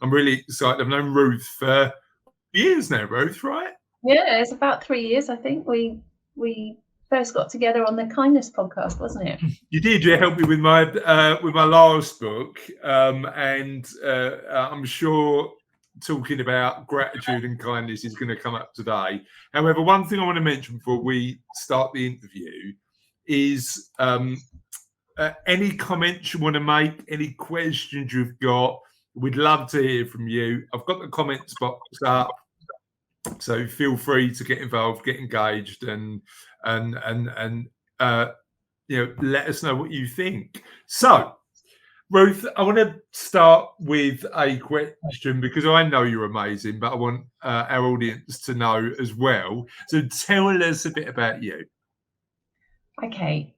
I'm really excited. I've known Ruth for years now, Ruth, right? Yeah, it's about 3 years. I think we first got together on the Kindness podcast, wasn't it? You did. You helped me with my last book, and I'm sure talking about gratitude and kindness is going to come up today. However, one thing I want to mention before we start the interview is any comments you want to make, any questions you've got. We'd love to hear from you. I've got the comments box up, so feel free to get involved, get engaged, and let us know what you think. So, Ruth, I want to start with a question because I know you're amazing, but I want our audience to know as well. So tell us a bit about you. Okay,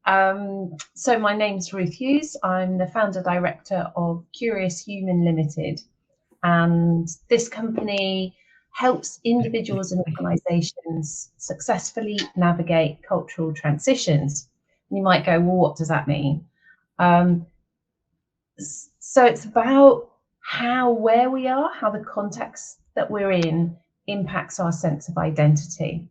so my name's Ruth Hughes. I'm the founder director of Curious Human Limited, and this company helps individuals and organisations successfully navigate cultural transitions. And you might go, well, what does that mean? So it's about where we are, how the context that we're in impacts our sense of identity.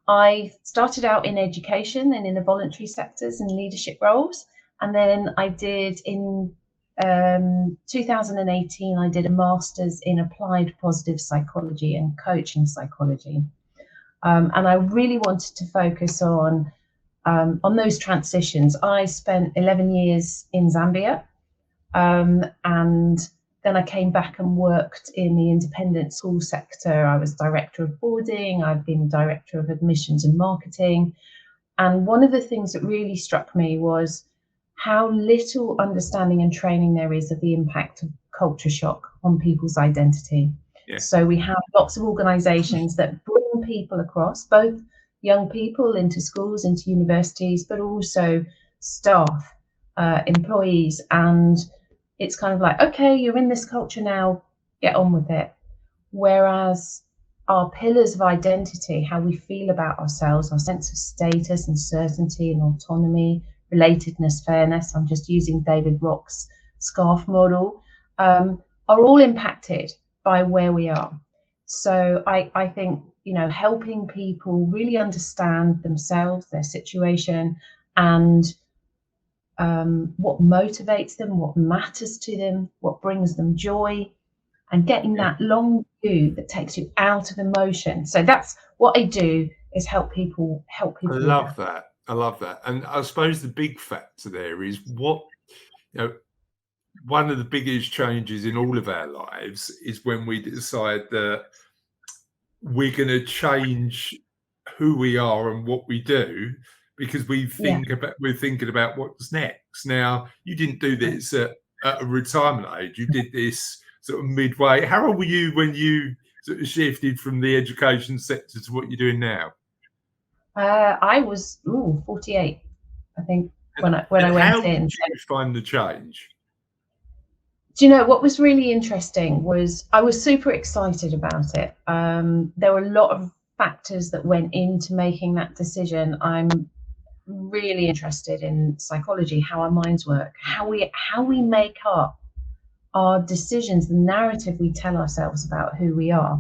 I started out in education and in the voluntary sectors and leadership roles. And then I did in 2018, I did a master's in applied positive psychology and coaching psychology. And I really wanted to focus on those transitions. I spent 11 years in Zambia, and then I came back and worked in the independent school sector. I was director of boarding. I've been director of admissions and marketing. And one of the things that really struck me was how little understanding and training there is of the impact of culture shock on people's identity. Yeah. So we have lots of organizations that bring people across, both young people into schools, into universities, but also staff, employees. And it's kind of like, okay, you're in this culture now, get on with it. Whereas our pillars of identity, how we feel about ourselves, our sense of status and certainty and autonomy, relatedness, fairness, I'm just using David Rock's SCARF model, are all impacted by where we are. So I think, helping people really understand themselves, their situation, and what motivates them, what matters to them, what brings them joy, and getting that long view that takes you out of emotion. So that's what I do, is help people. I love that. I love that. And I suppose the big factor there is one of the biggest changes in all of our lives is when we decide that we're going to change who we are and what we do, because we're thinking about what's next. Now, you didn't do this at a retirement age. You did this sort of midway. How old were you when you sort of shifted from the education sector to what you're doing now? I was 48, I think, when I went in. How did you find the change? Do you know what was really interesting was I was super excited about it. There were a lot of factors that went into making that decision. I'm really interested in psychology, how our minds work, how we make up our decisions, the narrative we tell ourselves about who we are.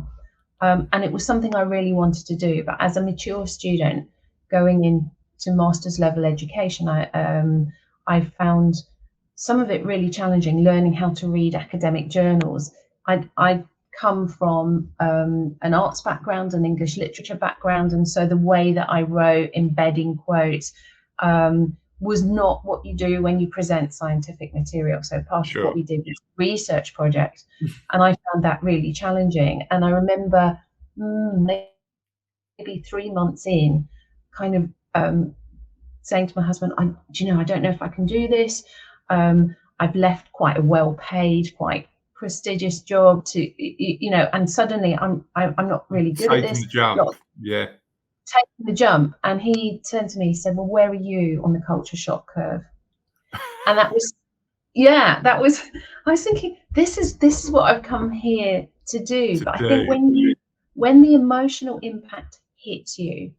And it was something I really wanted to do. But as a mature student going into master's level education, I found some of it really challenging, learning how to read academic journals. I come from an arts background, an English literature background, and so the way that I wrote, embedding quotes, was not what you do when you present scientific material. So part of what we did was a research project, and I found that really challenging. And I remember maybe 3 months in, kind of saying to my husband, I don't know if I can do this. I've left quite a well-paid, quite prestigious job and suddenly I'm not really good at this. Taking the jump. And he turned to me, he said, well, where are you on the culture shock curve? And that was, I was thinking, this is what I've come here to do. But I think when the emotional impact hits you,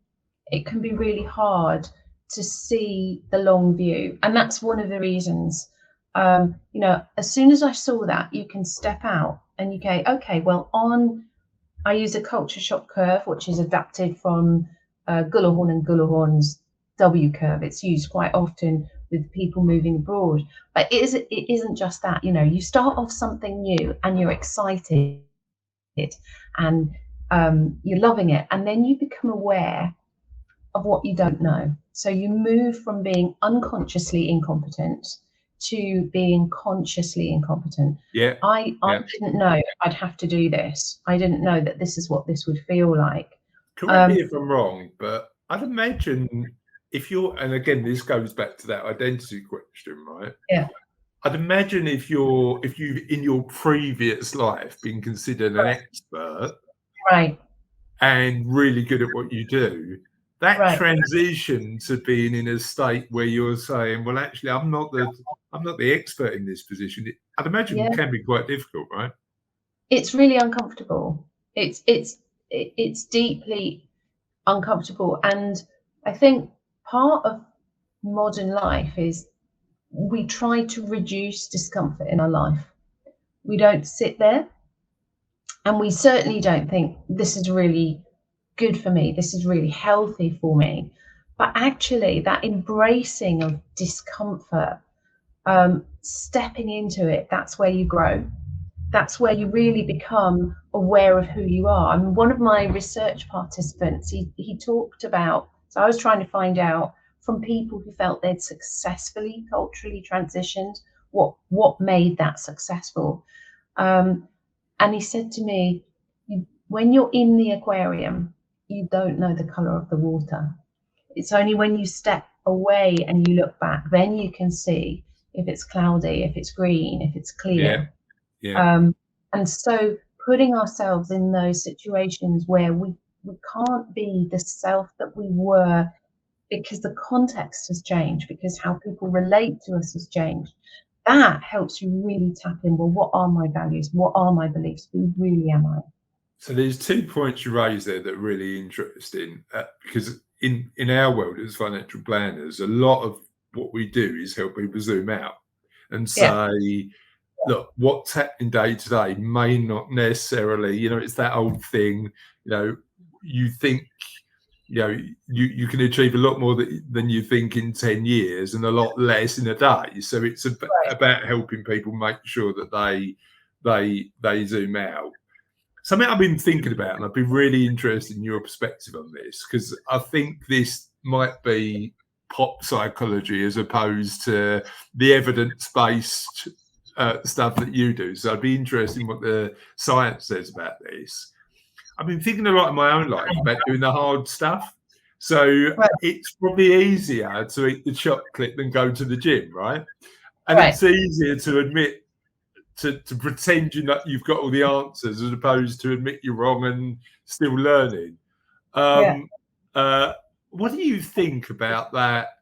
it can be really hard to see the long view. And that's one of the reasons You know, as soon as I saw that, you can step out and you go, okay, well, I use a culture shock curve, which is adapted from Gullahorn and Gullahorn's W curve. It's used quite often with people moving abroad. But it isn't just that. You know, you start off something new and you're excited and you're loving it, and then you become aware of what you don't know. So you move from being unconsciously incompetent to being consciously incompetent. Yeah. I didn't know I'd have to do this. I didn't know that this is what this would feel like. Correct me if I'm wrong, but I'd imagine if you're, and again, this goes back to that identity question, right? Yeah. I'd imagine if you've in your previous life been considered an expert, Right. and really good at what you do, that Right. transition to being in a state where you're saying, well, actually, I'm not the expert in this position, I'd imagine it can be quite difficult, right? It's really uncomfortable. It's deeply uncomfortable, and I think part of modern life is we try to reduce discomfort in our life. We don't sit there, and we certainly don't think this is really good for me, this is really healthy for me. But actually, that embracing of discomfort, stepping into it, that's where you grow. That's where you really become aware of who you are. I mean, one of my research participants, he talked about, so I was trying to find out from people who felt they'd successfully culturally transitioned, what made that successful. And he said to me, when you're in the aquarium, you don't know the color of the water. It's only when you step away and you look back, then you can see if it's cloudy, if it's green, if it's clear. Yeah. And so putting ourselves in those situations where we can't be the self that we were because the context has changed, because how people relate to us has changed, that helps you really tap in, well, what are my values? What are my beliefs? Who really am I? So there's 2 points you raised there that are really interesting, because in our world as financial planners, a lot of what we do is help people zoom out and say, look, what's happening day to day may not necessarily, it's that old thing, you think, you can achieve a lot more than you think in 10 years and a lot less in a day. So it's about helping people make sure that they zoom out. Something I've been thinking about, and I'd be really interested in your perspective on this, because I think this might be pop psychology as opposed to the evidence-based stuff that you do. So I'd be interested in what the science says about this. I've been thinking a lot in my own life about doing the hard stuff. So it's probably easier to eat the chocolate than go to the gym, right? And it's easier to admit, to pretend you've got all the answers as opposed to admit you're wrong and still learning. What do you think about that?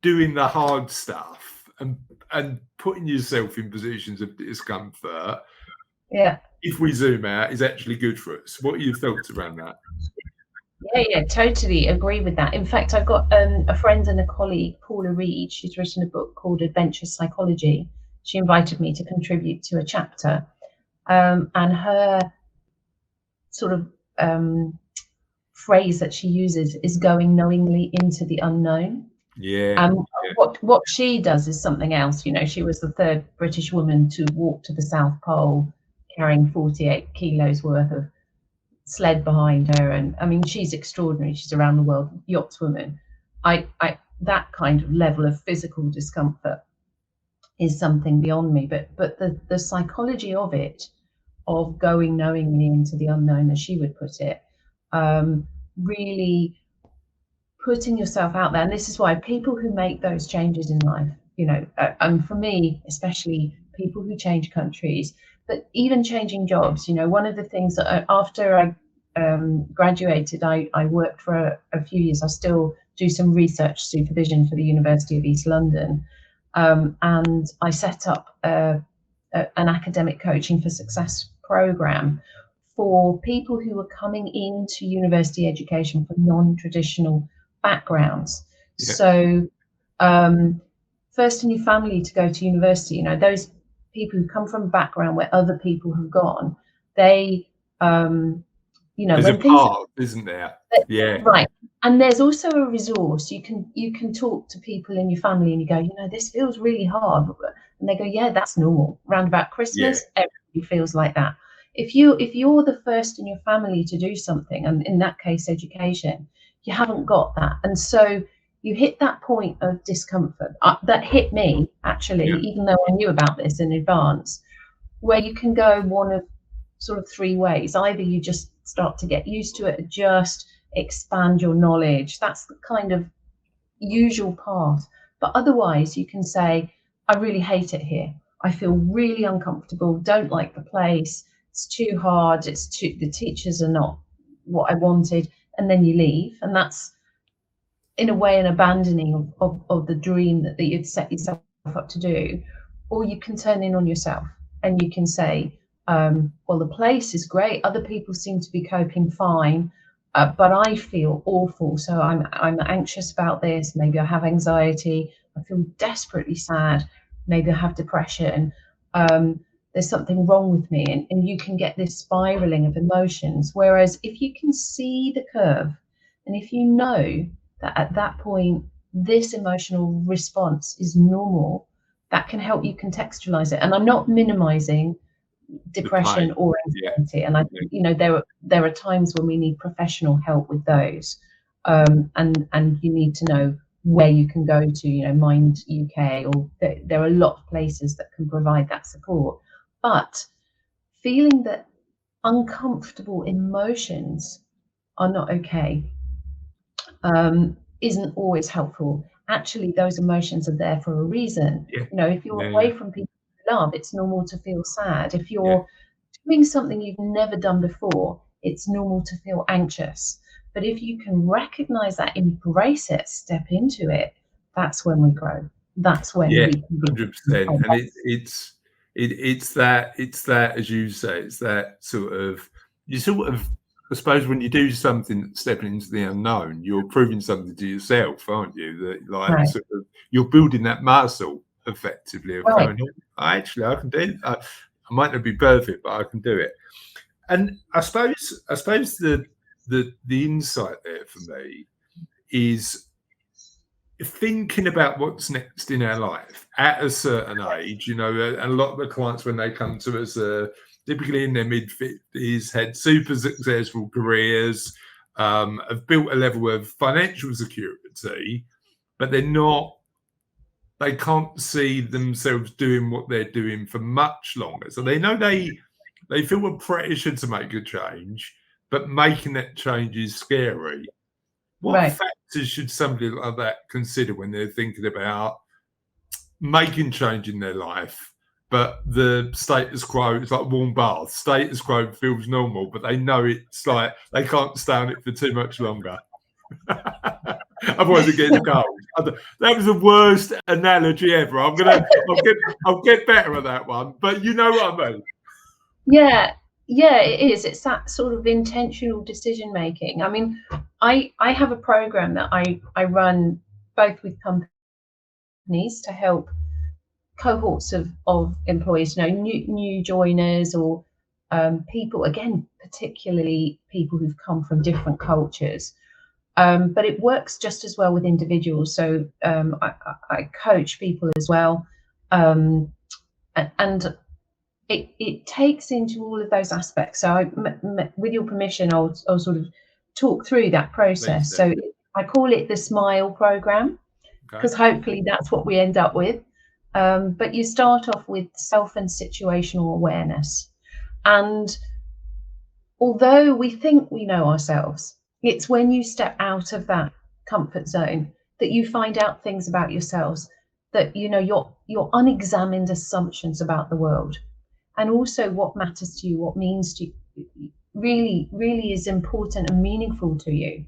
Doing the hard stuff and putting yourself in positions of discomfort. Yeah. If we zoom out, is actually good for us. What are your thoughts around that? Yeah, totally agree with that. In fact, I've got a friend and a colleague, Paula Reed. She's written a book called Adventure Psychology. She invited me to contribute to a chapter, and her sort of phrase that she uses is going knowingly into the unknown. And what she does is something else. She was the 3rd British woman to walk to the South Pole carrying 48 kilos worth of sled behind her, and I mean, she's extraordinary. She's around the world yachtswoman. That kind of level of physical discomfort is something beyond me, but the psychology of it, of going knowingly into the unknown, as she would put it, really putting yourself out there. And this is why people who make those changes in life, and for me especially, people who change countries, but even changing jobs. One of the things that after I graduated, I worked for a few years. I still do some research supervision for the University of East London, and I set up an academic coaching for success program for people who were coming into university education from non-traditional backgrounds. So first in your family to go to university. You know, those people who come from a background where other people have gone, they, you know, there's when a things part, isn't there? Yeah, right. And there's also a resource. You can talk to people in your family and you go, you know, this feels really hard. And they go, yeah, that's normal. Round about yeah, Christmas, everybody feels like that. If you're the first in your family to do something, and in that case, education, you haven't got that. And so you hit that point of discomfort. That hit me, actually, yeah. even though I knew about this in advance, where you can go one of sort of three ways. Either you just start to get used to it, adjust, expand your knowledge. That's the kind of usual path. But otherwise, you can say, I really hate it here. I feel really uncomfortable, don't like the place. It's too hard. The teachers are not what I wanted. And then you leave. And that's, in a way, an abandoning of the dream that you'd set yourself up to do. Or you can turn in on yourself and you can say, well, the place is great. Other people seem to be coping fine, but I feel awful. So I'm anxious about this. Maybe I have anxiety. I feel desperately sad. Maybe I have depression. There's something wrong with me. And you can get this spiraling of emotions. Whereas if you can see the curve, and if you know that at that point, this emotional response is normal, that can help you contextualize it. And I'm not minimizing depression or Yeah, anxiety. And I think, you know, there are times when we need professional help with those. And you need to know where you can go to, you know, Mind UK, or there are a lot of places that can provide that support. But feeling that uncomfortable emotions are not okay isn't always helpful. Actually, those emotions are there for a reason. yeah, You know, if you're yeah, away yeah, from people you love, it's normal to feel sad. If yeah. you're doing something you've never done before, it's normal to feel anxious. But if you can recognize that, embrace it, step into it, that's when we grow. That's when Yeah, we can be. 100%. And it's that, as you say, it's that sort of, you sort of, I suppose when you do something stepping into the unknown, you're proving something to yourself, aren't you? That, like, Right, sort of, you're building that muscle effectively of right, going, oh, actually I can do it. I might not be perfect, but I can do it. And I suppose the insight there for me is thinking about what's next in our life at a certain age. You know, a lot of the clients, when they come to us, are typically in their mid-50s, had super successful careers, have built a level of financial security, but they can't see themselves doing what they're doing for much longer. So they know they feel a pressure to make a change, but making that change is scary. What right. factors should somebody like that consider when they're thinking about making change in their life, but the status quo, it's like warm bath. Status quo feels normal, but they know it's like they can't stay on it for too much longer. Otherwise, it gets cold. That was the worst analogy ever. I'll get better at that one, but you know what I mean. Yeah, yeah, it is. It's that sort of intentional decision making. I mean, I have a program that I run both with companies to help cohorts of employees, you know, new joiners, or people, again, particularly people who've come from different cultures. But it works just as well with individuals. So I coach people as well. And it takes into all of those aspects. So with your permission, I'll sort of talk through that Please process. do. So I call it the SMILE program, Okay. because hopefully that's what we end up with. But you start off with self and situational awareness. And although we think we know ourselves, it's when you step out of that comfort zone that you find out things about yourselves, that, you know, your unexamined assumptions about the world, and also what matters to you, what means to you, really is important and meaningful to you.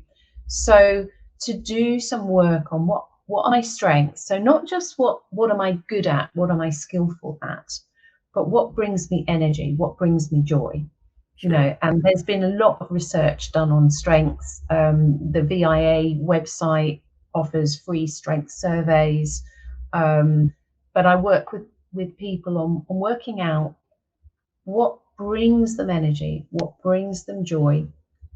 So to do some work on what are my strengths. So not just what am I good at, what am I skillful at, but what brings me energy, what brings me joy. You Sure. know, and there's been a lot of research done on strengths. The VIA website offers free strength surveys. But I work with people on working out what brings them energy, what brings them joy.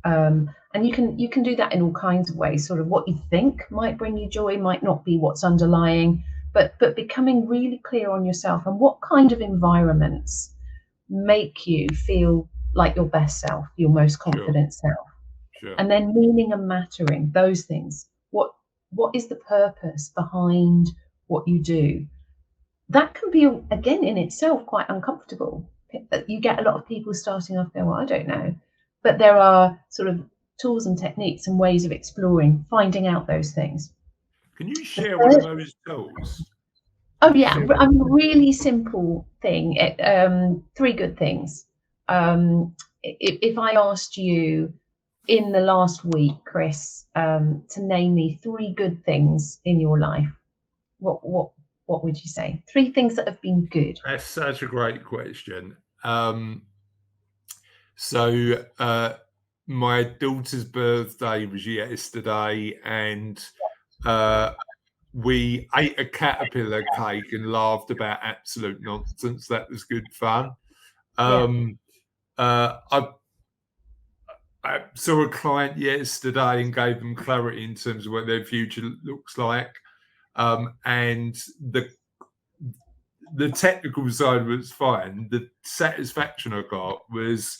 And you can do that in all kinds of ways. Sort of what you think might bring you joy might not be what's underlying, but becoming really clear on yourself and what kind of environments make you feel like your best self, your most confident self. Sure. And then meaning and mattering, those things. What is the purpose behind what you do? That can be, again, in itself quite uncomfortable. You get a lot of people starting off going, well, I don't know. But there are sort of tools and techniques and ways of exploring, finding out those things. Can you share one of those tools? Oh, yeah. A really simple thing. 3 good things. If I asked you in the last week, Chris, to name me 3 good things in your life, what would you say? 3 things that have been good. That's such a great question. My daughter's birthday was yesterday, and we ate a caterpillar cake and laughed about absolute nonsense. That was good fun. I saw a client yesterday and gave them clarity in terms of what their future looks like. And the technical side was fine. The satisfaction I got was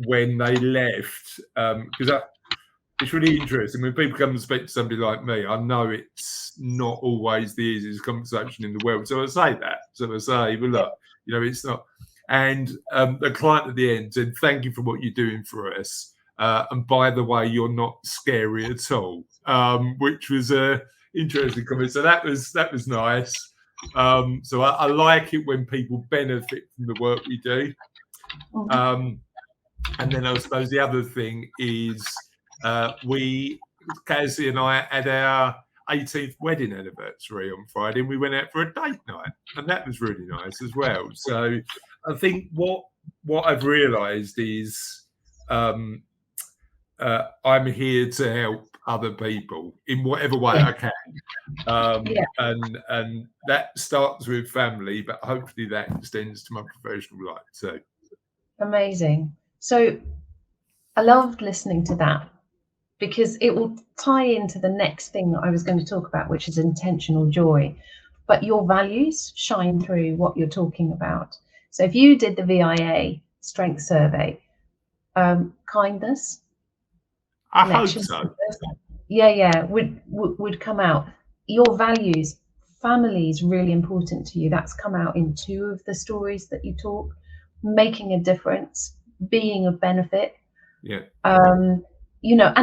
when they left, because it's really interesting when people come and speak to somebody like me. I know it's not always the easiest conversation in the world, so I say that. So I say, well, look, it's not. And the client at the end said, "Thank you for what you're doing for us. And by the way, you're not scary at all," which was a interesting comment. So that was nice. So I like it when people benefit from the work we do. And then I suppose the other thing is Cassie and I had our 18th wedding anniversary on Friday, and we went out for a date night, and that was really nice as well. So I think what I've realised is I'm here to help other people in whatever way I can. And that starts with family, but hopefully that extends to my professional life too. Amazing. So I loved listening to that, because it will tie into the next thing that I was going to talk about, which is intentional joy. But your values shine through what you're talking about. So if you did the VIA strength survey, kindness, I hope so. Would come out. Your values, family is really important to you. That's come out in 2 of the stories that you talk. Making a difference, being of benefit. Yeah. And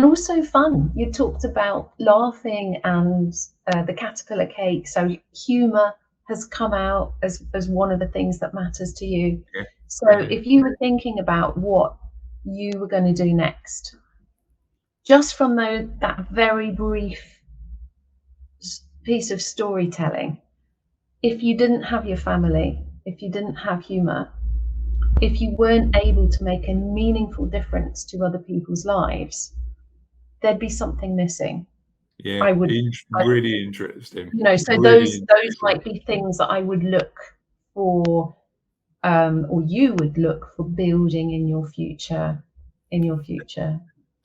also fun. You talked about laughing and the caterpillar cake. So humor has come out as one of the things that matters to you. Yeah. So if you were thinking about what you were going to do next, just from that very brief piece of storytelling, if you didn't have your family, if you didn't have humor, if you weren't able to make a meaningful difference to other people's lives, there'd be something missing. Yeah, really interesting. So those might be things that I would look for, or you would look for building in your future.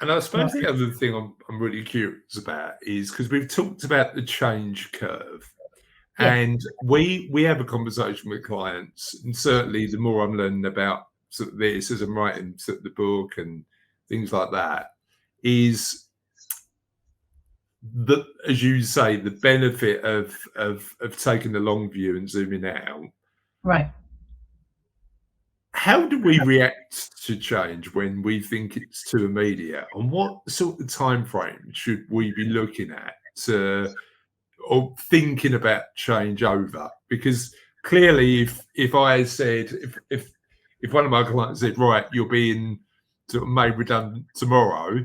And I suppose the other thing I'm really curious about is, because we've talked about the change curve. And we have a conversation with clients, and certainly the more I'm learning about sort of this as I'm writing sort of the book and things like that, is that, as you say, the benefit of taking the long view and zooming out. Right. How do we react to change when we think it's too immediate? And what sort of time frame should we be looking at or thinking about change over? Because clearly, if I said, if one of my clients said, right, you're being sort of made redundant tomorrow,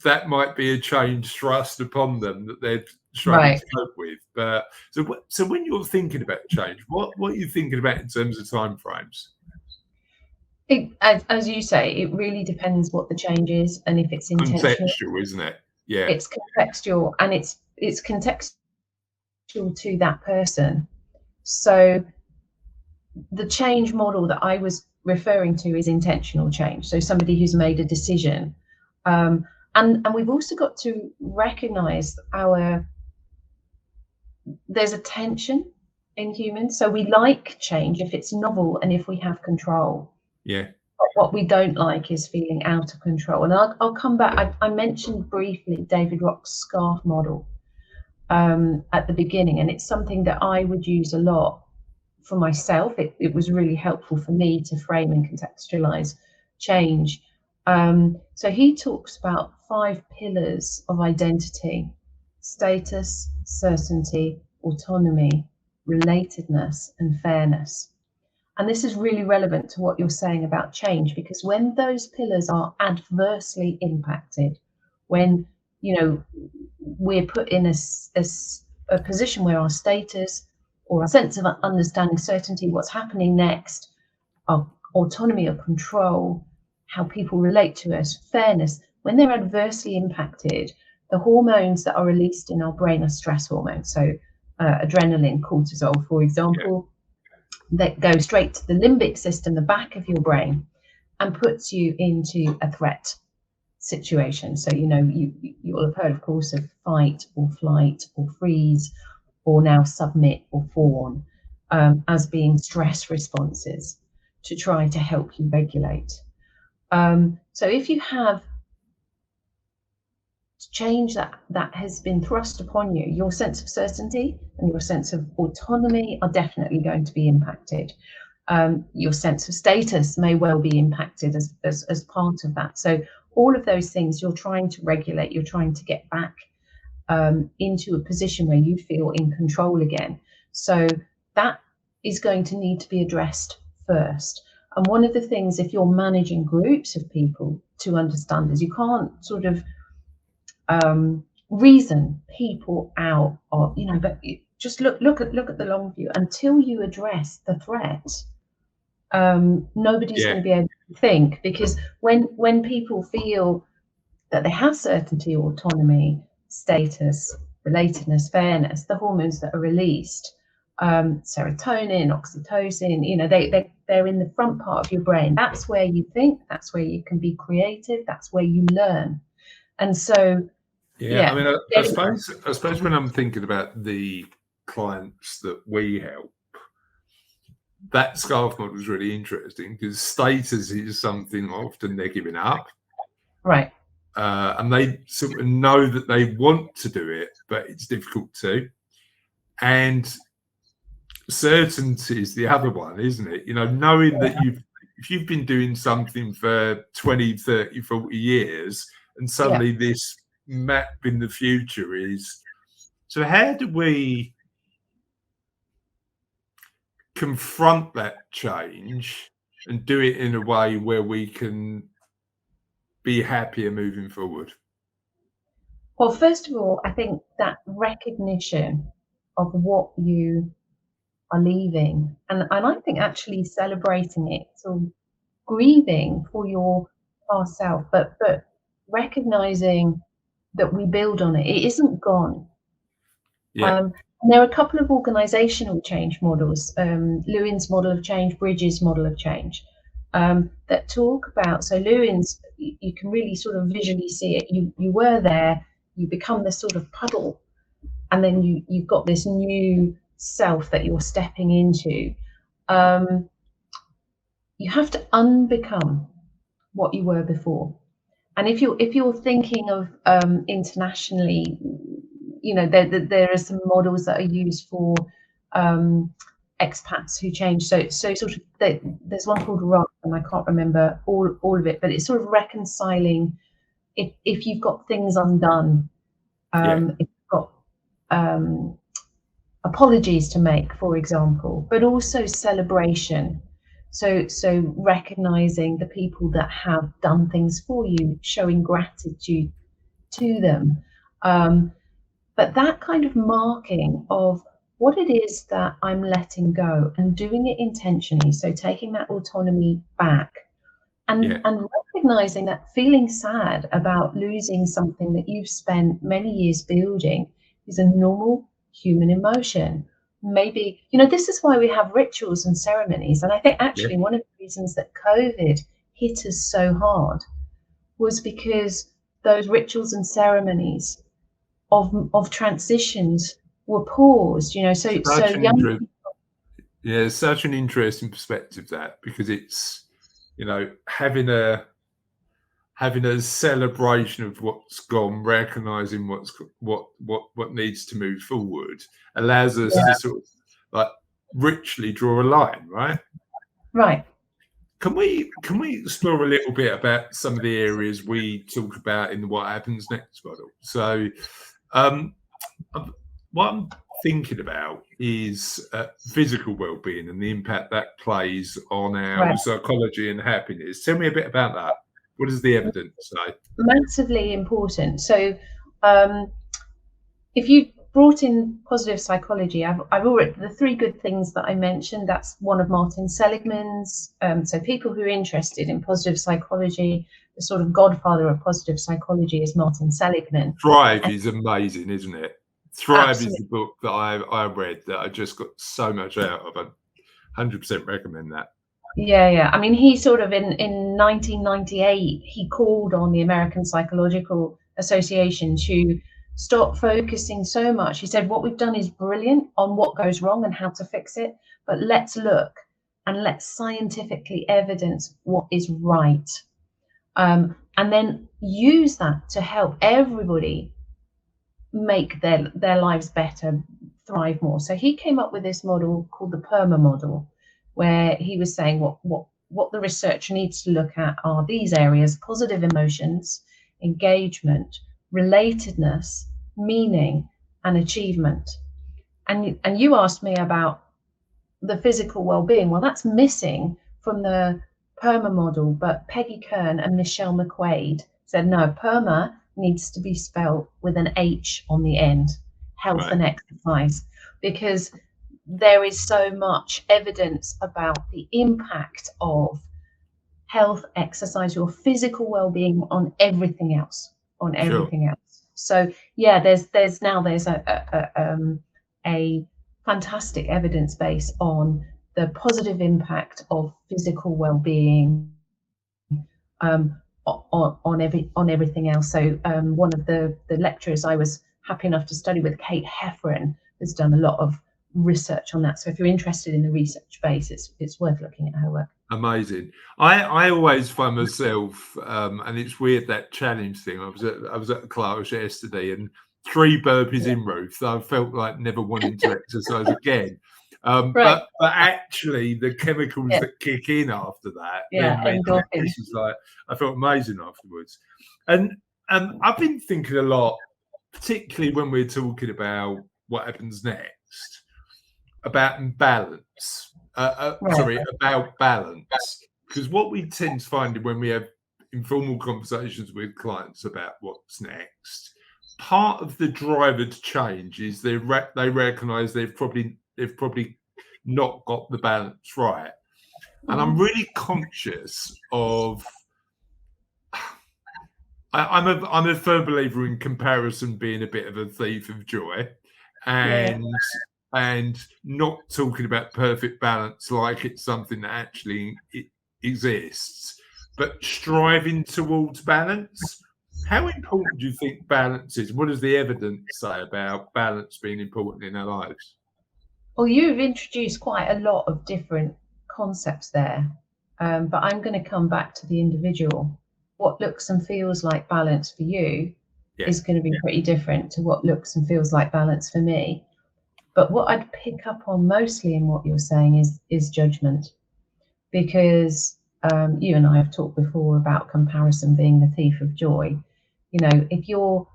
that might be a change thrust upon them that they're struggling to cope with. But so when you're thinking about change, what are you thinking about in terms of timeframes? As you say, it really depends what the change is and if it's intentional. Contextual, isn't it? Yeah, it's contextual, and it's contextual to that person. So the change model that I was referring to is intentional change. So somebody who's made a decision. And we've also got to recognize there's a tension in humans. So we like change if it's novel and if we have control. Yeah. But what we don't like is feeling out of control. And I'll come back. I mentioned briefly David Rock's SCARF model at the beginning, and it's something that I would use a lot for myself. It was really helpful for me to frame and contextualize change. So he talks about 5 pillars of identity: status, certainty, autonomy, relatedness, and fairness. And this is really relevant to what you're saying about change, because when those pillars are adversely impacted, when we're put in a position where our status or our sense of understanding, certainty, what's happening next, our autonomy or control, how people relate to us, fairness, when they're adversely impacted, the hormones that are released in our brain are stress hormones. So adrenaline, cortisol, for example, that go straight to the limbic system, the back of your brain, and puts you into a threat situation. So you'll have heard, of course, of fight or flight or freeze, or now submit or fawn, as being stress responses to try to help you regulate. So if you have change that has been thrust upon you, your sense of certainty and your sense of autonomy are definitely going to be impacted. Your sense of status may well be impacted as part of that. So all of those things you're trying to regulate, you're trying to get back into a position where you feel in control again. So that is going to need to be addressed first. And one of the things, if you're managing groups of people, to understand is you can't sort of reason people out, or but you just look at the long view. Until you address the threat, nobody's going to be able to think, because when people feel that they have certainty, autonomy, status, relatedness, fairness, the hormones that are released, serotonin, oxytocin, they're in the front part of your brain. That's where you think, that's where you can be creative, that's where you learn. And so I mean, I suppose when I'm thinking about the clients that we help, that SCARF model is really interesting, because status is something often they're giving up. Right. And they sort of know that they want to do it, but it's difficult to. And certainty is the other one, isn't it? Knowing that if you've been doing something for 20, 30, 40 years, and suddenly this map in the future is. So how do we confront that change and do it in a way where we can be happier moving forward? Well, first of all, I think that recognition of what you are leaving, and I think actually celebrating it, so grieving for your past self, but recognizing that we build on it. It isn't gone. And there are a couple of organizational change models, Lewin's model of change, Bridges' model of change, that talk about. So Lewin's, you can really sort of visually see it. You were there, you become this sort of puddle, and then you've got this new self that you're stepping into. You have to unbecome what you were before. And if you're thinking of internationally, there are some models that are used for expats who change. So sort of there's one called ROC, and I can't remember all of it, but it's sort of reconciling if you've got things undone, if you've got apologies to make, for example, but also celebration. So recognizing the people that have done things for you, showing gratitude to them. But that kind of marking of what it is that I'm letting go and doing it intentionally. So taking that autonomy back and recognizing that feeling sad about losing something that you've spent many years building is a normal human emotion. Maybe, this is why we have rituals and ceremonies. And I think actually one of the reasons that COVID hit us so hard was because those rituals and ceremonies of transitions were paused, so young. Yeah, such an interesting perspective, that, because it's, having a celebration of what's gone, recognizing what needs to move forward, allows us to sort of like richly draw a line, right? Right. Can we explore a little bit about some of the areas we talk about in the What Happens Next model? So, what I'm thinking about is physical well-being and the impact that plays on our psychology and happiness. Tell me a bit about that. What does the evidence say? Massively important. So, if you brought in positive psychology, I've already, the 3 good things that I mentioned, that's one of Martin Seligman's. So people who are interested in positive psychology, the sort of godfather of positive psychology is Martin Seligman. Thrive is amazing, isn't it? Thrive is the book that I read that I just got so much out of. I 100% recommend that. Yeah. I mean, he sort of in 1998, he called on the American Psychological Association to stop focusing so much. He said, what we've done is brilliant on what goes wrong and how to fix it, but let's look and let's scientifically evidence what is right. And then use that to help everybody make their lives better, thrive more. So he came up with this model called the PERMA model, where he was saying what the research needs to look at are these areas: positive emotions, engagement, relatedness, meaning, and achievement. And you asked me about the physical well-being. Well, that's missing from the PERMA model, but Peggy Kern and Michelle McQuaid said, no, PERMA needs to be spelled with an H on the end, health and exercise, because there is so much evidence about the impact of health, exercise, your physical well-being on everything else, So yeah, there's a fantastic evidence base on the positive impact of physical well-being on everything else. So one of the lecturers I was happy enough to study with, Kate Hefferon, has done a lot of research on that. So if you're interested in the research base, it's worth looking at her work. Amazing. I always find myself, and it's weird, that challenge thing. I was at the class yesterday, and 3 burpees in, Ruth. I felt like never wanting to exercise again. But actually, the chemicals that kick in after that, this is like, I felt amazing afterwards. And I've been thinking a lot, particularly when we're talking about what happens next, about balance. About balance, because what we tend to find when we have informal conversations with clients about what's next, part of the driver to change is they recognize they've probably not got the balance right. And I'm really conscious of, I'm a firm believer in comparison being a bit of a thief of joy, and not talking about perfect balance like it's something that actually exists, but striving towards balance. How important do you think balance is? What does the evidence say about balance being important in our lives? Well, you've introduced quite a lot of different concepts there, but I'm going to come back to the individual. What looks and feels like balance for you is going to be pretty different to what looks and feels like balance for me. But what I'd pick up on mostly in what you're saying is judgment, because you and I have talked before about comparison being the thief of joy. If you're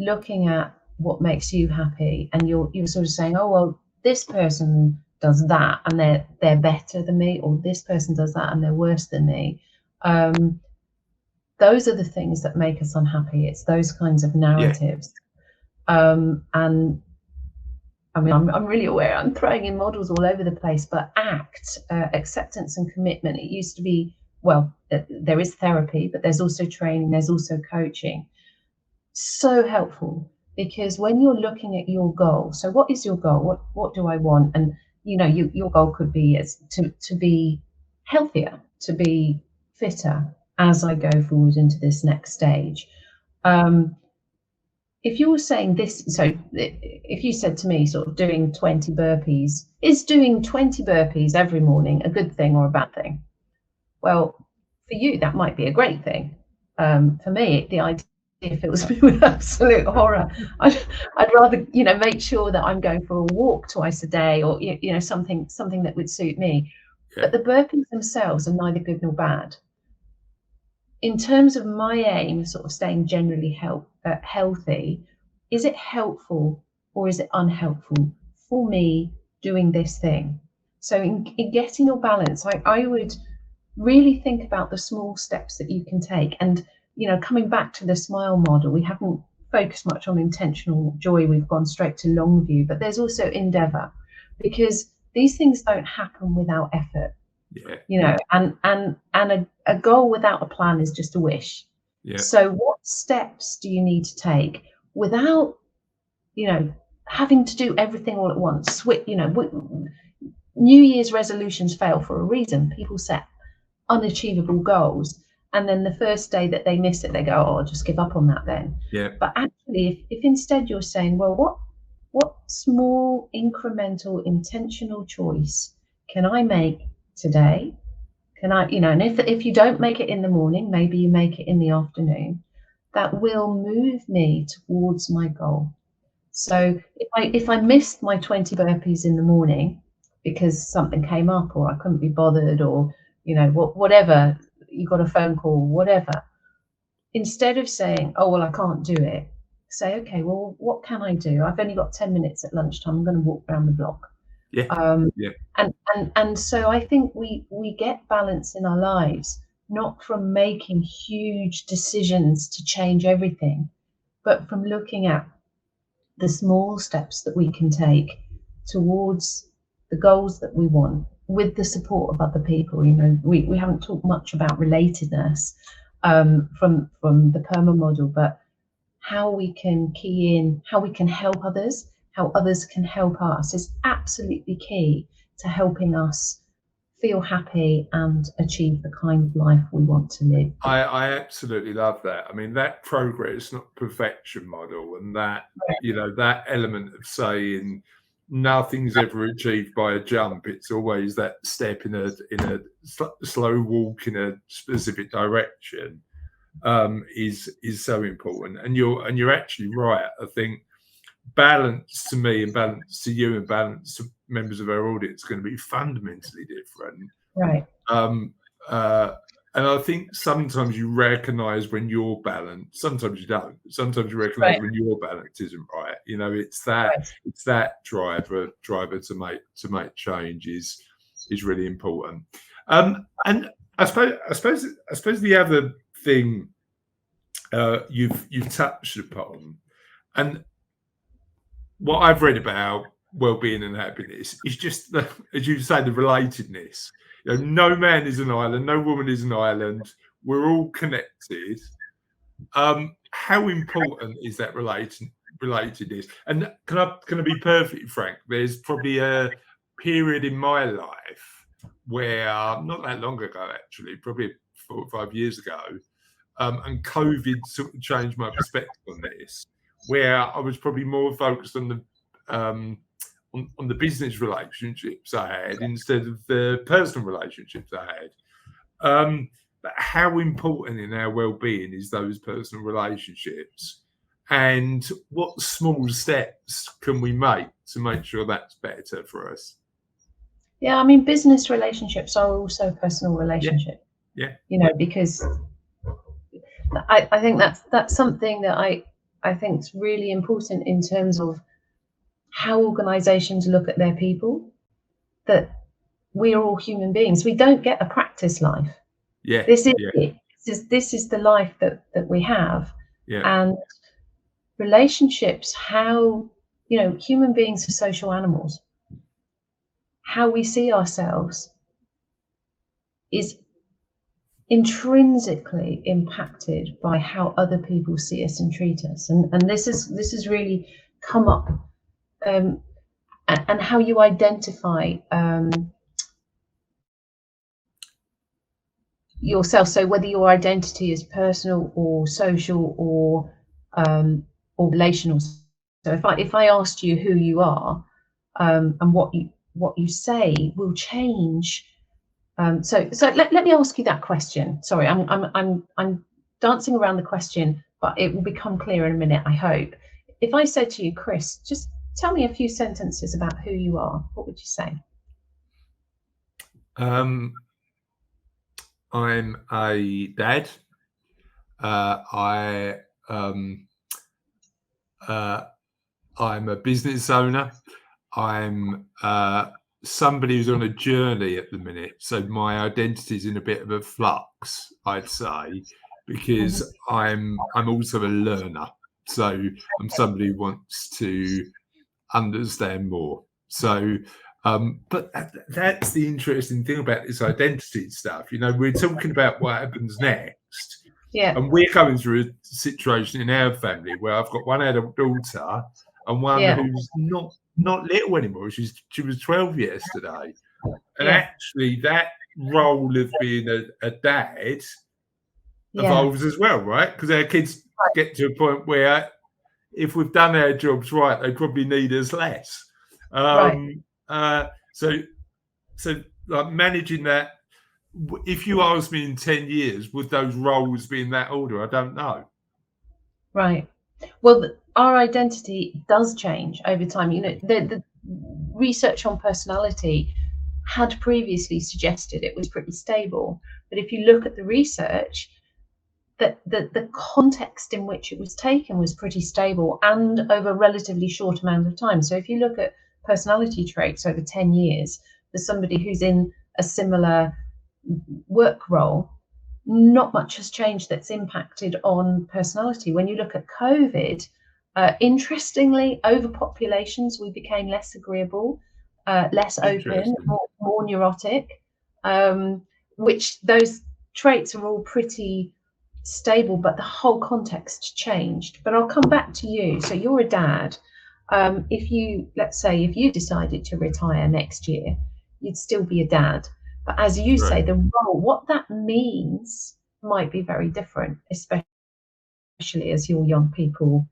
looking at what makes you happy and you're sort of saying, oh, well, this person does that and they're better than me, or this person does that and they're worse than me. Those are the things that make us unhappy. It's those kinds of narratives. And I mean, I'm really aware I'm throwing in models all over the place, but ACT, acceptance and commitment, it used to be, well, there is therapy, but there's also training, there's also coaching. So helpful, because when you're looking at your goal, so what is your goal? What do I want? And your goal could be to be healthier, to be fitter as I go forward into this next stage. If you were saying this, so if you said to me sort of doing 20 burpees, is doing 20 burpees every morning a good thing or a bad thing? Well, for you, that might be a great thing. For me, the idea fills me with absolute horror. I'd rather, make sure that I'm going for a walk twice a day, or something that would suit me. Yeah. But the burpees themselves are neither good nor bad. In terms of my aim, sort of staying generally healthy, is it helpful or is it unhelpful for me doing this thing? So in getting your balance, I would really think about the small steps that you can take. And, coming back to the SMILE model, we haven't focused much on intentional joy. We've gone straight to long view, but there's also endeavor, because these things don't happen without effort. Yeah. And a goal without a plan is just a wish. Yeah. So what steps do you need to take without, having to do everything all at once? New Year's resolutions fail for a reason. People set unachievable goals, and then the first day that they miss it, they go, "Oh, I'll just give up on that then." Yeah. But actually, if instead you're saying, well, what small incremental intentional choice can I make today? Can I, and if you don't make it in the morning, maybe you make it in the afternoon, that will move me towards my goal. So if I missed my 20 burpees in the morning because something came up, or I couldn't be bothered, or whatever, you got a phone call, whatever, instead of saying, "Oh, well, I can't do it," say, "Okay, well, what can I do? I've only got 10 minutes at lunchtime. I'm going to walk around the block." Yeah. Yeah. And so I think we get balance in our lives, not from making huge decisions to change everything, but from looking at the small steps that we can take towards the goals that we want, with the support of other people. We haven't talked much about relatedness from the PERMA model, but how we can key in, how we can help others, how others can help us is absolutely key to helping us feel happy and achieve the kind of life we want to live. I absolutely love that. I mean, that progress, not perfection model, and that, that element of saying nothing's ever achieved by a jump. It's always that step in a slow walk in a specific direction, is so important. And you're actually right. I think balance to me and balance to you and balance to members of our audience is going to be fundamentally different. Right. And I think sometimes you recognize when you're balanced, sometimes you don't. Sometimes you recognize when your balance isn't right. it's that driver to make change is really important. And I suppose the other thing you've touched upon, and what I've read about well-being and happiness is just as you say, the relatedness. No man is an island, no woman is an island. We're all connected. How important is that relatedness? And can I be perfectly frank? There's probably a period in my life where, not that long ago, actually, probably 4 or 5 years ago, and COVID sort of changed my perspective on this, where I was probably more focused on the business relationships I had instead of the personal relationships I had. But how important in our well-being is those personal relationships, and what small steps can we make to make sure that's better for us? Yeah, I mean, business relationships are also personal relationships. Yeah. Because I think that's something that I think is really important in terms of how organizations look at their people, that we are all human beings. We don't get a practice life. Yeah. This is it. This is the life that we have. Yeah. And relationships, how, human beings are social animals. How we see ourselves is intrinsically impacted by how other people see us and treat us, and this has really come up, and how you identify yourself. So whether your identity is personal or social or relational. So if I asked you who you are, and what you say will change. So let me ask you that question. Sorry, I'm dancing around the question, but it will become clear in a minute, I hope. If I said to you, Chris, just tell me a few sentences about who you are, what would you say? I'm a dad. I'm a business owner. I'm somebody who's on a journey at the minute. So my identity is in a bit of a flux, I'd say, because I'm also a learner. So I'm somebody who wants to understand more. So, but that's the interesting thing about this identity stuff. You know, we're talking about what happens next. Yeah. And we're going through a situation in our family where I've got one adult daughter and one who's not little anymore. She was 12 yesterday. And actually that role of being a dad evolves as well, right? Because our kids get to a point where if we've done our jobs right, they probably need us less. So like managing that, if you ask me in 10 years, would those roles be in that order? I don't know. Right. Well, our identity does change over time. You know, the research on personality had previously suggested it was pretty stable. But if you look at the research, that the context in which it was taken was pretty stable and over a relatively short amount of time. So if you look at personality traits over 10 years, for somebody who's in a similar work role, not much has changed that's impacted on personality. When you look at COVID, interestingly, overpopulations, we became less agreeable, less open, more neurotic, which those traits are all pretty stable, but the whole context changed. But I'll come back to you. So you're a dad. Let's say if you decided to retire next year, you'd still be a dad. But as you say, the role, what that means might be very different, especially as your young people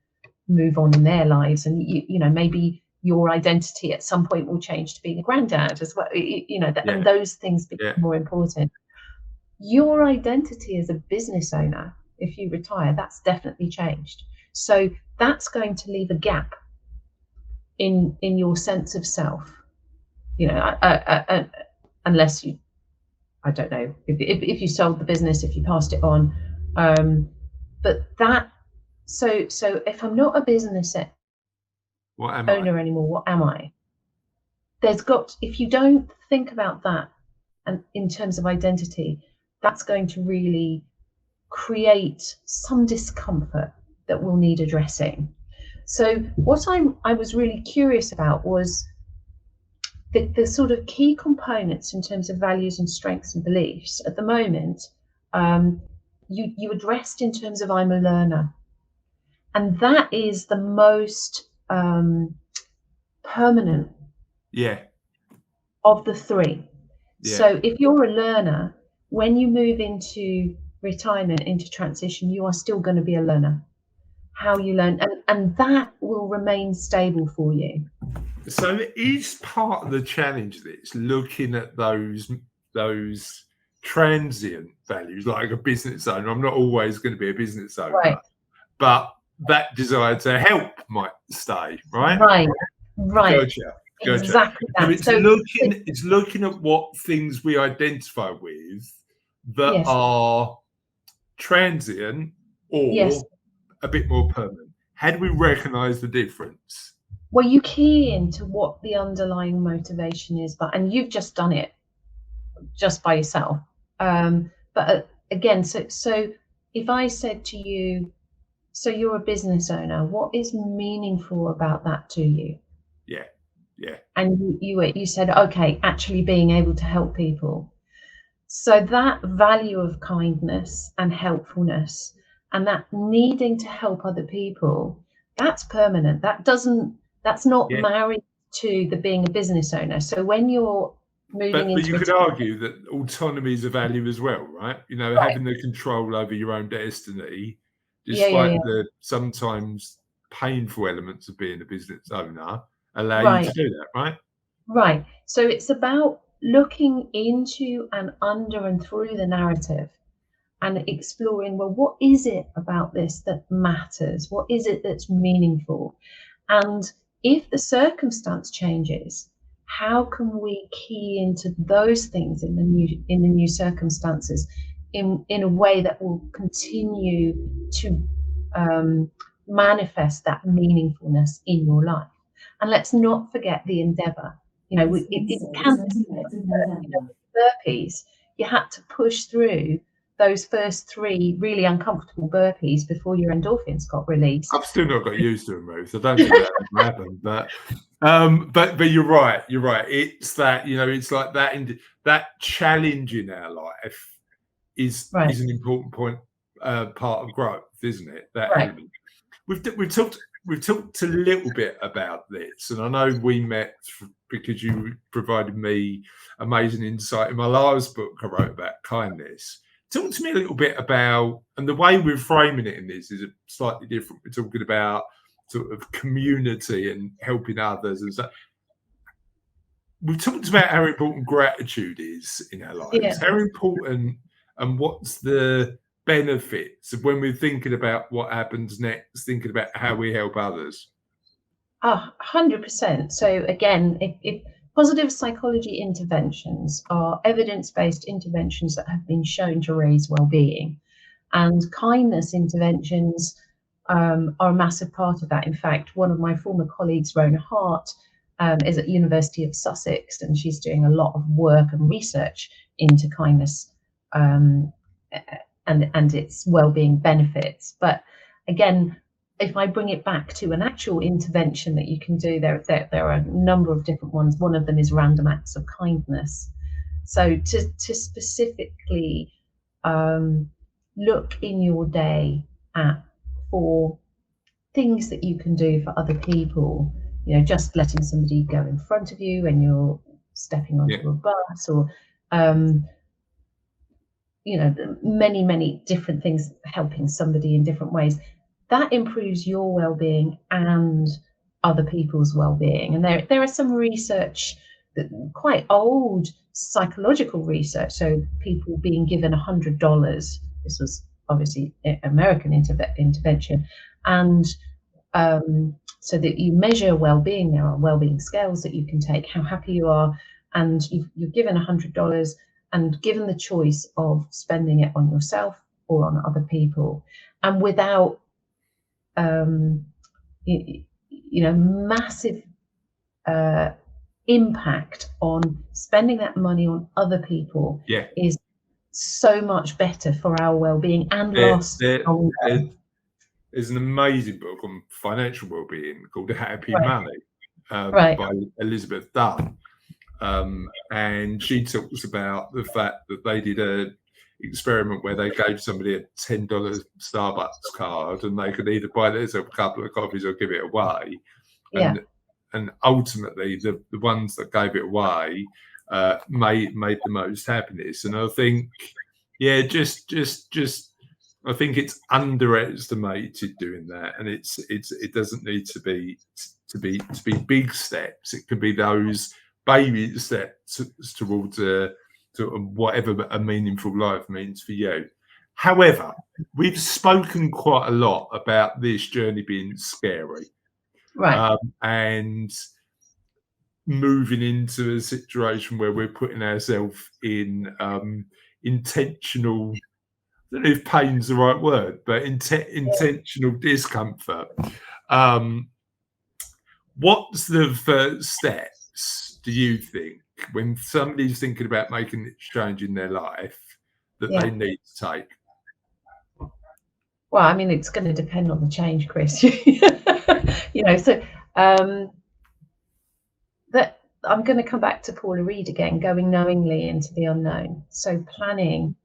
move on in their lives. And, you know, maybe your identity at some point will change to being a granddad as well, you know, and those things become more important. Your identity as a business owner, if you retire, that's definitely changed. So that's going to leave a gap in your sense of self, you know, unless you, I don't know, if you sold the business, if you passed it on, but that, so if I'm not a business owner anymore, what am I? If you don't think about that, and in terms of identity, that's going to really create some discomfort that will need addressing. So what I was really curious about was the sort of key components in terms of values and strengths and beliefs. At the moment, you addressed in terms of I'm a learner, and that is the most permanent of the three. So if you're a learner, when you move into retirement, into transition, you are still going to be a learner. How you learn, and that will remain stable for you. So it is part of the challenge that's looking at those transient values, like a business owner. I'm not always going to be a business owner, but that desire to help might stay, right? Gotcha. Exactly that. So it's looking at what things we identify with that are transient or a bit more permanent. How do we recognize the difference? Well, you key into what the underlying motivation is, and you've just done it just by yourself. But again, so if I said to you, so you're a business owner, what is meaningful about that to you? Yeah. And you said, okay, actually being able to help people. So that value of kindness and helpfulness and that needing to help other people, that's permanent. That's not Yeah. married to the being a business owner. So when you're moving But into you a could argue that autonomy is a value as well, right? You know, right, having the control over your own destiny, yeah, despite the sometimes painful elements of being a business owner, allow you right, to do that, right? right. So it's about looking into and under and through the narrative and exploring, well, what is it about this that matters? What is it that's meaningful? And if the circumstance changes, how can we key into those things in the new circumstances in a way that will continue to manifest that meaningfulness in your life? And let's not forget the endeavor. You know, it can be simple, but, you know, burpees, you had to push through those first 3 really uncomfortable burpees before your endorphins got released. I've still not got used to them, Ruth. I don't think that ever happened, but you're right. You're right. It's that, you know, it's like that. That challenge in our life is Right, an important point, part of growth, isn't it? That right. element. We've talked a little bit about this, and I know we met because you provided me amazing insight in my last book I wrote about kindness. Talk to me a little bit about, and the way we're framing it in this is slightly different. We're talking about sort of community and helping others and stuff. We've talked about how important gratitude is in our lives. Yeah. How important, and what's the benefits of when we're thinking about what happens next, thinking about how we help others. 100%. So again, if positive psychology interventions are evidence-based interventions that have been shown to raise well-being, and kindness interventions are a massive part of that. In fact, one of my former colleagues, Rona Hart, is at University of Sussex, and she's doing a lot of work and research into kindness and its well-being benefits. But again, if I bring it back to an actual intervention that you can do, there are a number of different ones. One of them is random acts of kindness. So to specifically look in your day for things that you can do for other people, you know, just letting somebody go in front of you when you're stepping onto a bus, or you know, many different things, helping somebody in different ways, that improves your well-being and other people's well-being. And there is some research, that quite old psychological research, so people being given $100. This was obviously American intervention, and so that you measure well-being. There are well-being scales that you can take, how happy you are, and you're given $100 and given the choice of spending it on yourself or on other people, and without you know, massive impact on spending that money on other people, is so much better for our well-being and lasts longer. There's an amazing book on financial well-being called Happy Right. Money Right. by Elizabeth Dunn. And she talks about the fact that they did an experiment where they gave somebody a $10 Starbucks card, and they could either buy themselves a couple of coffees or give it away. Yeah. And ultimately, the ones that gave it away made the most happiness. And I think, yeah, just I think it's underestimated doing that, and it doesn't need to be big steps. It can be those baby steps towards whatever a meaningful life means for you. However, we've spoken quite a lot about this journey being scary, Right. and moving into a situation where we're putting ourselves in intentional, I don't know if pain's the right word, but intentional discomfort. What's the first steps, do you think, when somebody's thinking about making a change in their life, that they need to take? Well, I mean, it's going to depend on the change, Chris. You know, so that I'm going to come back to Paula Reed again, going knowingly into the unknown. So planning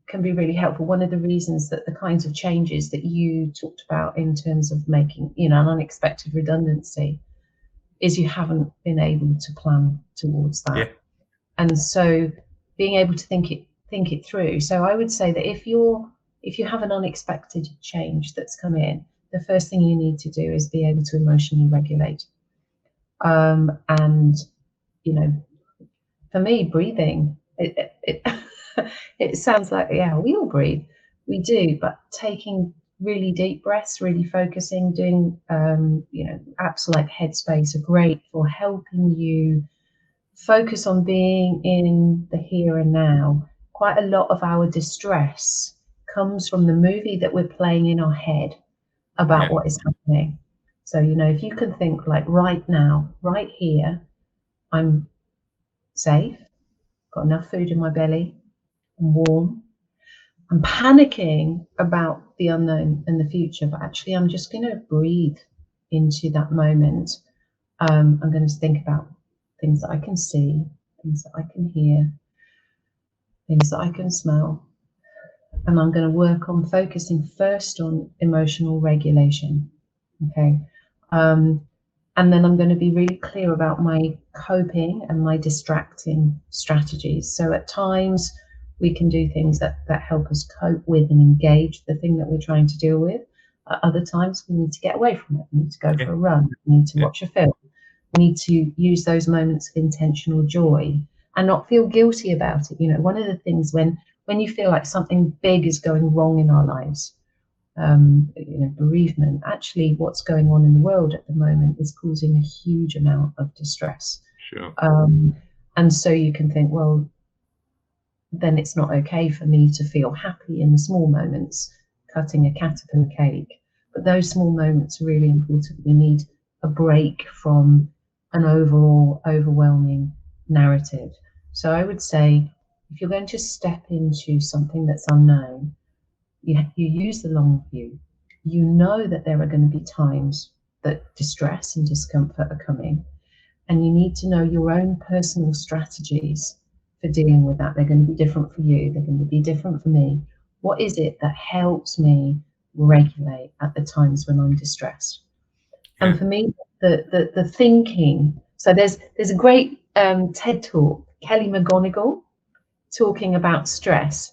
can be really helpful. One of the reasons that the kinds of changes that you talked about in terms of making, an unexpected redundancy is you haven't been able to plan towards that. Yeah. And so being able to think it through. So I would say that if you have an unexpected change that's come in, the first thing you need to do is be able to emotionally regulate. And for me, breathing, it sounds like, yeah, we all breathe, we do, but taking really deep breaths, really focusing, doing apps like Headspace are great for helping you focus on being in the here and now. Quite a lot of our distress comes from the movie that we're playing in our head about what is happening. So, if you can think like right now, right here, I'm safe, got enough food in my belly, I'm warm. I'm panicking about the unknown and the future, but actually I'm just going to breathe into that moment. I'm going to think about things that I can see, things that I can hear, things that I can smell. And I'm going to work on focusing first on emotional regulation. Okay. And then I'm going to be really clear about my coping and my distracting strategies. So at times we can do things that help us cope with and engage the thing that we're trying to deal with. At other times we need to get away from it. We need to go for a run. We need to watch a film. We need to use those moments of intentional joy and not feel guilty about it. One of the things when you feel like something big is going wrong in our lives, bereavement, actually what's going on in the world at the moment is causing a huge amount of distress. Sure. And so you can think, well, then it's not okay for me to feel happy in the small moments, cutting a caterpillar cake. But those small moments are really important. We need a break from an overall overwhelming narrative. So I would say, if you're going to step into something that's unknown, you use the long view. You know that there are going to be times that distress and discomfort are coming, and you need to know your own personal strategies for dealing with that. They're going to be different for you. They're going to be different for me. What is it that helps me regulate at the times when I'm distressed? Yeah. And for me, the thinking. So there's a great TED talk, Kelly McGonigal, talking about stress.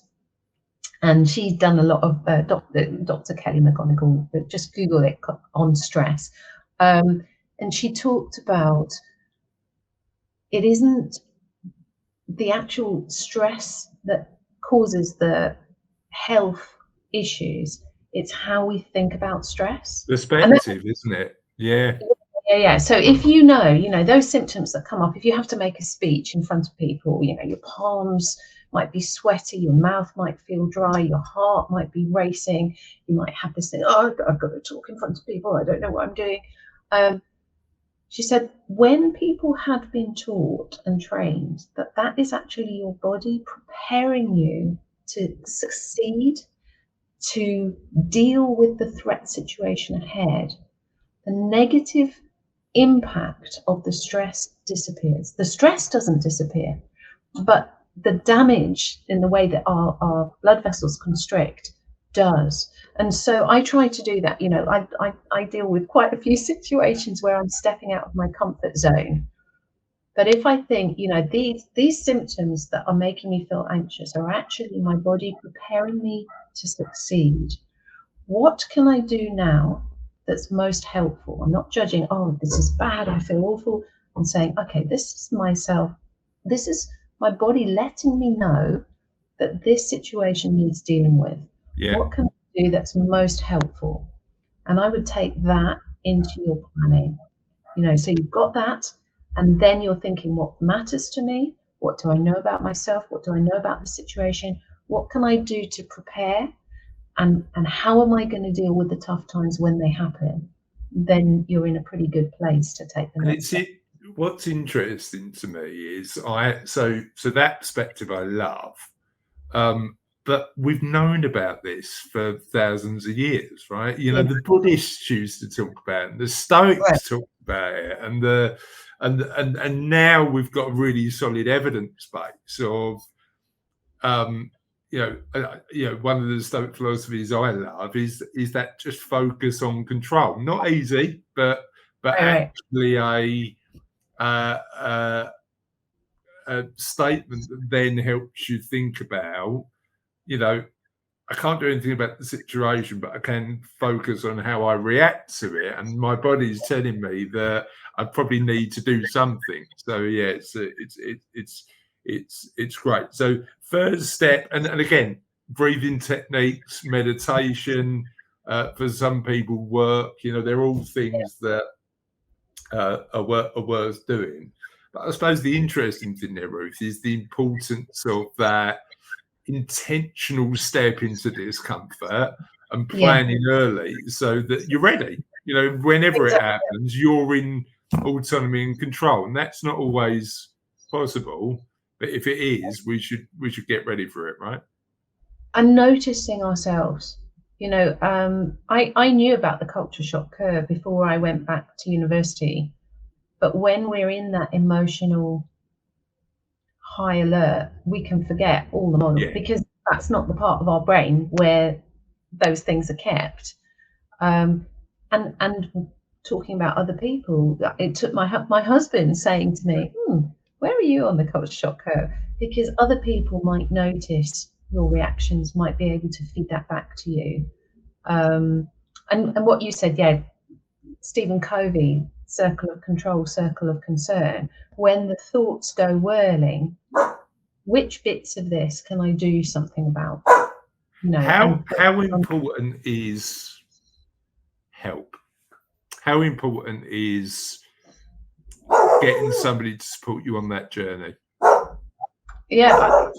And she's done a lot of Dr. Kelly McGonigal, but just Google it on stress. And she talked about it isn't the actual stress that causes the health issues. It's how we think about stress. Perspective, isn't it? Yeah. Yeah. So if you know those symptoms that come up, if you have to make a speech in front of people, your palms might be sweaty, your mouth might feel dry, your heart might be racing, you might have this thing, oh, I've got to talk in front of people, I don't know what I'm doing. She said, when people had been taught and trained that is actually your body preparing you to succeed, to deal with the threat situation ahead, the negative impact of the stress disappears. The stress doesn't disappear, but the damage in the way that our blood vessels constrict does. And so I try to do that. I deal with quite a few situations where I'm stepping out of my comfort zone. But if I think, these symptoms that are making me feel anxious are actually my body preparing me to succeed, what can I do now that's most helpful? I'm not judging, oh, this is bad, I feel awful. I'm saying, okay, this is myself. This is my body letting me know that this situation needs dealing with. Yeah. What can I do that's most helpful? And I would take that into your planning. So you've got that, and then you're thinking, what matters to me? What do I know about myself? What do I know about the situation? What can I do to prepare? And how am I going to deal with the tough times when they happen? Then you're in a pretty good place to take the next step. What's interesting to me is so that perspective I love, but we've known about this for thousands of years, right? The Buddhists used to talk about it, the Stoics talked about it, and and now we've got a really solid evidence base of one of the Stoic philosophies I love is that just focus on control. Not easy, but actually a statement that then helps you think about, I can't do anything about the situation, but I can focus on how I react to it, and my body's telling me that I probably need to do something. So yeah, it's great. So first step, and again, breathing techniques, meditation, for some people work. They're all things that are worth doing. But I suppose the interesting thing there, Ruth, is the importance of that intentional step into discomfort and planning early so that you're ready. Whenever it happens, you're in autonomy and control, and that's not always possible. But if it is, we should get ready for it, right? And noticing ourselves. I knew about the culture shock curve before I went back to university, but when we're in that emotional high alert, we can forget all the models because that's not the part of our brain where those things are kept. And talking about other people, it took my husband saying to me, where are you on the culture shock curve? Because other people might notice your reactions, might be able to feed that back to you. And what you said, Stephen Covey, circle of control, circle of concern. When the thoughts go whirling, which bits of this can I do something about? How important is help? How important is getting somebody to support you on that journey? Yeah,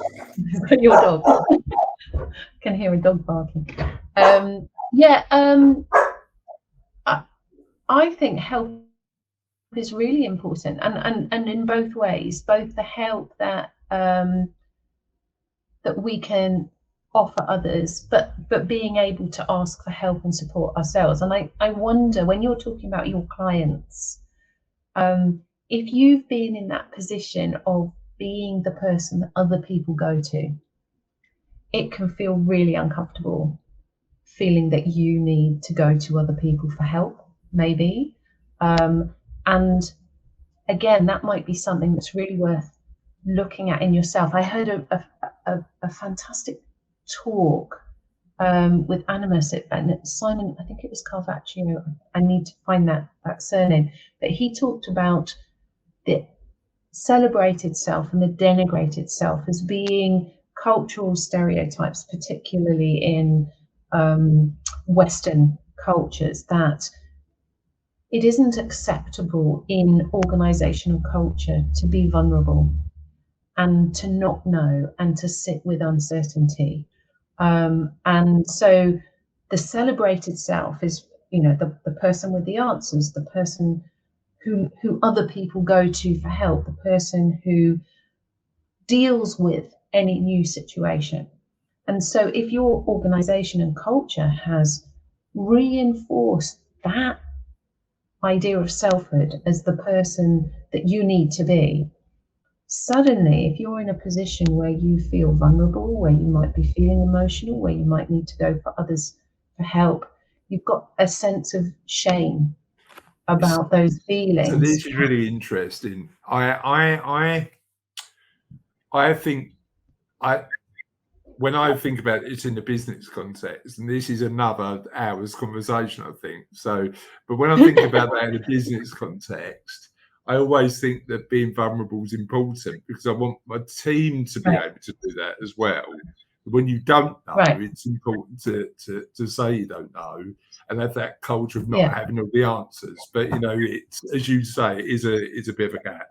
your dog. Can hear a dog barking. I think help is really important, and in both ways, both the help that we can offer others, but being able to ask for help and support ourselves. And I wonder, when you're talking about your clients, if you've been in that position of being the person that other people go to, it can feel really uncomfortable, feeling that you need to go to other people for help, maybe. And again, that might be something that's really worth looking at in yourself. I heard a fantastic talk with Animus, and Simon, I think it was Carvaccio, I need to find that surname, but he talked about the celebrated self and the denigrated self as being cultural stereotypes, particularly in Western cultures, that it isn't acceptable in organizational culture to be vulnerable and to not know and to sit with uncertainty. And so the celebrated self is, the person with the answers, the person who other people go to for help, the person who deals with any new situation. And so if your organization and culture has reinforced that idea of selfhood as the person that you need to be, suddenly, if you're in a position where you feel vulnerable, where you might be feeling emotional, where you might need to go for others for help, you've got a sense of shame about those feelings. So this is really interesting. I think when I think about it in the business context, and this is another hour's conversation, I think. So, but when I think about that in a business context, I always think that being vulnerable is important because I want my team to be able to do that as well. When you don't know, it's important to say you don't know and have that culture of not having all the answers. But it's, as you say, it is a bit of a gap.